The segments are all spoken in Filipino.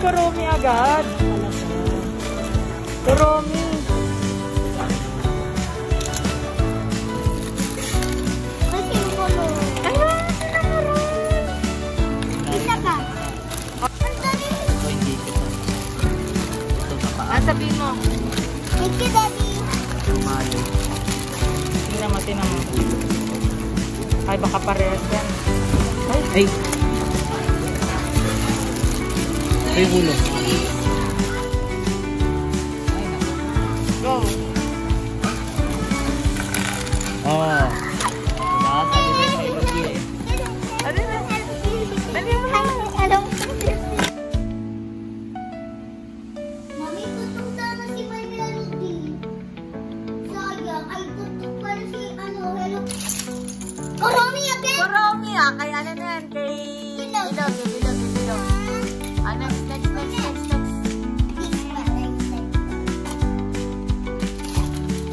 Kuromi agad. Kuromi. Kasi yung color. Ayun! Isa ka. Sabihin mo. Thank you, Daddy. Tingnan mo, tingnan mo. Ay, baka parehas yan. Ay! Ay, ulo. Go. Oh. Diba? Sabi ko yung Hello Kitty eh. Ano na? Dali mo. Hello. Mami, tutok sana si My Melody. Sayang, ay tutok pala si Hello. Kuromi again? Kuromi kay ano na yan? Kay Ilog. Next.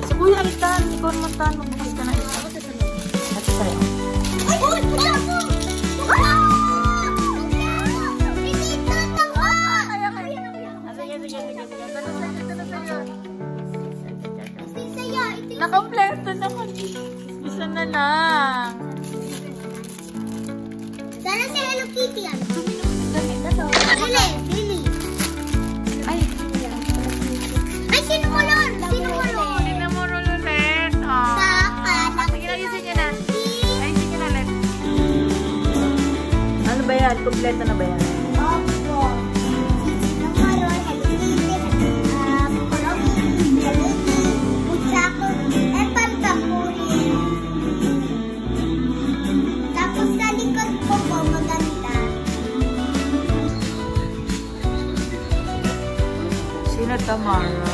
Si Kuya Alitan, ikaw naman tahan, magbukas ka na isa. At sa'yo. Ay, wala po! Wala! Hindi tatawa! Sige. Nakompleto na ko. Isa na lang. Sana si Hello Kitty yan. Lily. Ay, Sino mo nun? hindi na mo ulit. Sige na, ayusin nyo na. Ayusin nyo na ulit. Ano ba yan? Kompleto na ba yan? Opo. Hello Kitty. Hello Kitty. Putsako. Pantapuri. Tapos sa likod po maganda. Sino Tamara?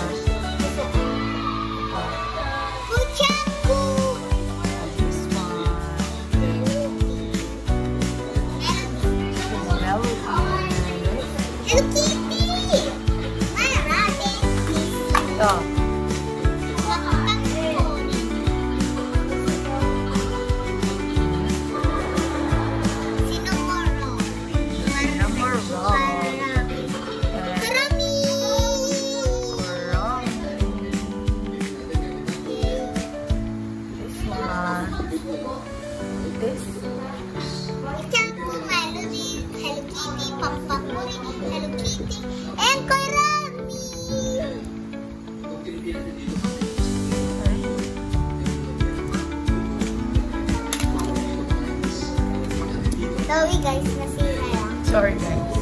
Putsako. This one. Hello Kitty. Marami. Ito. Sorry guys, nasira yan. Sorry guys.